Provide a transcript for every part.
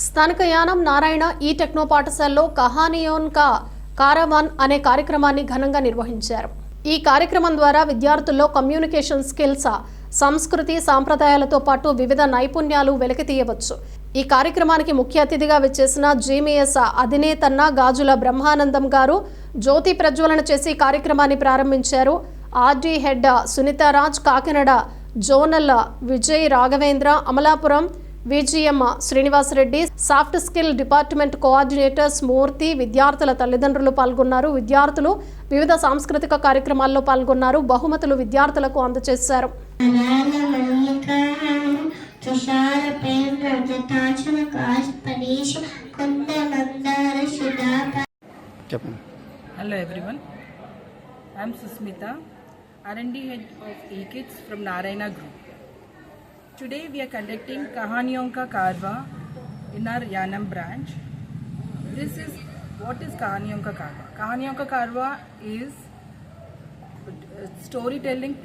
స్థానిక యానం నారాయణ ఈ టెక్నో పాఠశాలలో కహానియోన్ కా కారవాన్ అనే కార్యక్రమాన్ని ఘనంగా నిర్వహించారు. ఈ కార్యక్రమం ద్వారా విద్యార్థుల్లో కమ్యూనికేషన్ స్కిల్స్, సంస్కృతి సాంప్రదాయాలతో పాటు వివిధ నైపుణ్యాలు వెలికితీయవచ్చు. ఈ కార్యక్రమానికి ముఖ్య అతిథిగా విచ్చేసిన జీమీఎస్ అధినేతన్న గాజుల బ్రహ్మానందం గారు జ్యోతి ప్రజ్వలన చేసి కార్యక్రమాన్ని ప్రారంభించారు. RD head Sunitharaj, Kakinada zonal Vijay Raghavendra, Amalapuram VGM Srinivasareddy, soft skill department coordinators Murthy, విద్యార్థుల తల్లిదండ్రులు పాల్గొన్నారు. విద్యార్థులు వివిధ సాంస్కృతిక కార్యక్రమాల్లో పాల్గొన్నారు. బహుమతులు విద్యార్థులకు అందజేశారు. Hello everyone, I am Susmita, R&D head of eKids from Narayana Group. Today we are conducting Kahaniyon Ka Karwa in our Yanam branch. This is what is Kahaniyon Ka Karwa. Kahaniyon Ka Karwa is storytelling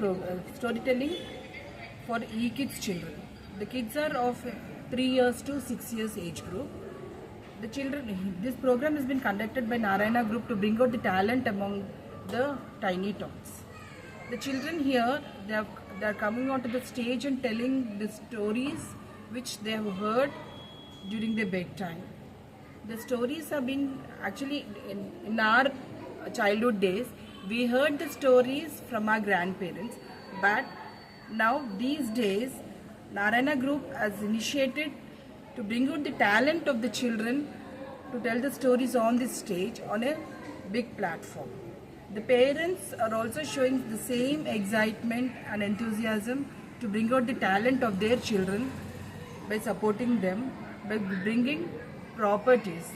for eKids children. The kids are of 3 years to 6 years age group. The children, this program has been conducted by Narayana Group to bring out the talent among the tiny tots. The children here, they are coming onto the stage and telling the stories which they have heard during their bedtime. The stories have been actually in our childhood days, we heard the stories from our grandparents, but now these days Narayana Group has initiated to bring out the talent of the children to tell the stories on this stage on a big platform. The parents are also showing the same excitement and enthusiasm to bring out the talent of their children by supporting them, by bringing properties.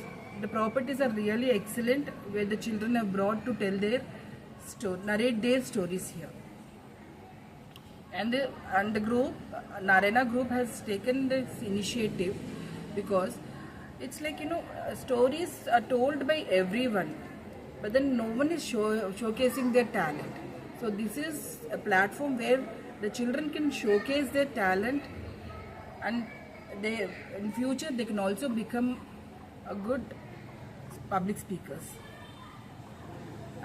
The properties are really excellent, where the children are brought to tell their story, narrate their stories here. And the group, Narayana Group, has taken this initiative because it's like, stories are told by everyone, but then no one is showcasing their talent. So this is a platform where the children can showcase their talent, and they, in future they can also become a good public speakers.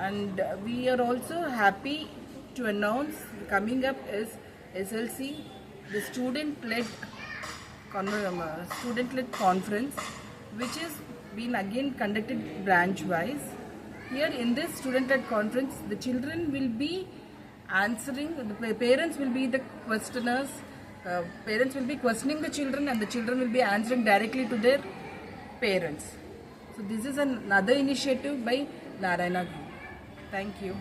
And we are also happy to announce coming up is SLC, the student-led conference, which is been again conducted branch-wise. Here in this student-led conference, the children will be answering, the parents will be the questioners, parents will be questioning the children, and the children will be answering directly to their parents. So this is another initiative by Narayana Group. Thank you.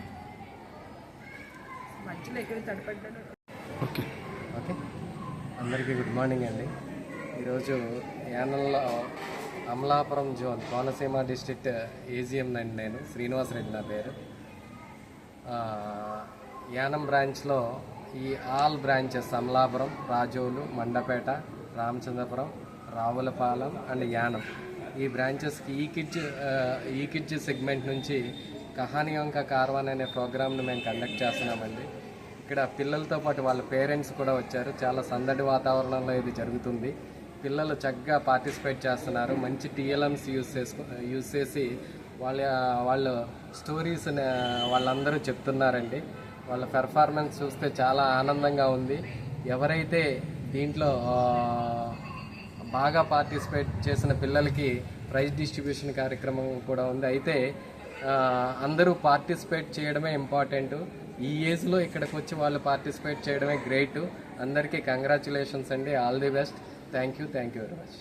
Okay అందరికీ good morning అండి. ఈరోజు యానంలో Amalapuram zone Konaseema district AGM అండి. నేను శ్రీనివాసరెడ్డి నా పేరు. యానం బ్రాంచ్లో ఈ all branches Amalapuram, Razole, Mandapeta, Ramachandrapuram, Ravulapalem and Yanam ఈ బ్రాంచెస్కి ఈ కిడ్జ్ సెగ్మెంట్ నుంచి కహానియోన్ కా కార్వాన్ అనే ప్రోగ్రామ్ని మేము కండక్ట్ చేస్తున్నామండి. ఇక్కడ పిల్లలతో పాటు వాళ్ళ పేరెంట్స్ కూడా వచ్చారు. చాలా సందడి వాతావరణంలో ఇది జరుగుతుంది. పిల్లలు చక్కగా పార్టిసిపేట్ చేస్తున్నారు. మంచి టీఎల్ఎమ్స్ యూజ్ చేసి వాళ్ళ స్టోరీస్ వాళ్ళందరూ చెప్తున్నారండి. వాళ్ళ పెర్ఫార్మెన్స్ చూస్తే చాలా ఆనందంగా ఉంది. ఎవరైతే దీంట్లో బాగా పార్టిసిపేట్ చేసిన పిల్లలకి ప్రైజ్ డిస్ట్రిబ్యూషన్ కార్యక్రమం కూడా ఉంది. అయితే అందరూ పార్టిసిపేట్ చేయడమే ఇంపార్టెంట్. ఈ ఏజ్లో ఇక్కడికి వచ్చి వాళ్ళు పార్టిసిపేట్ చేయడమే గ్రేట్. అందరికీ కంగ్రాచులేషన్స్ అండి. All the best. Thank you very much.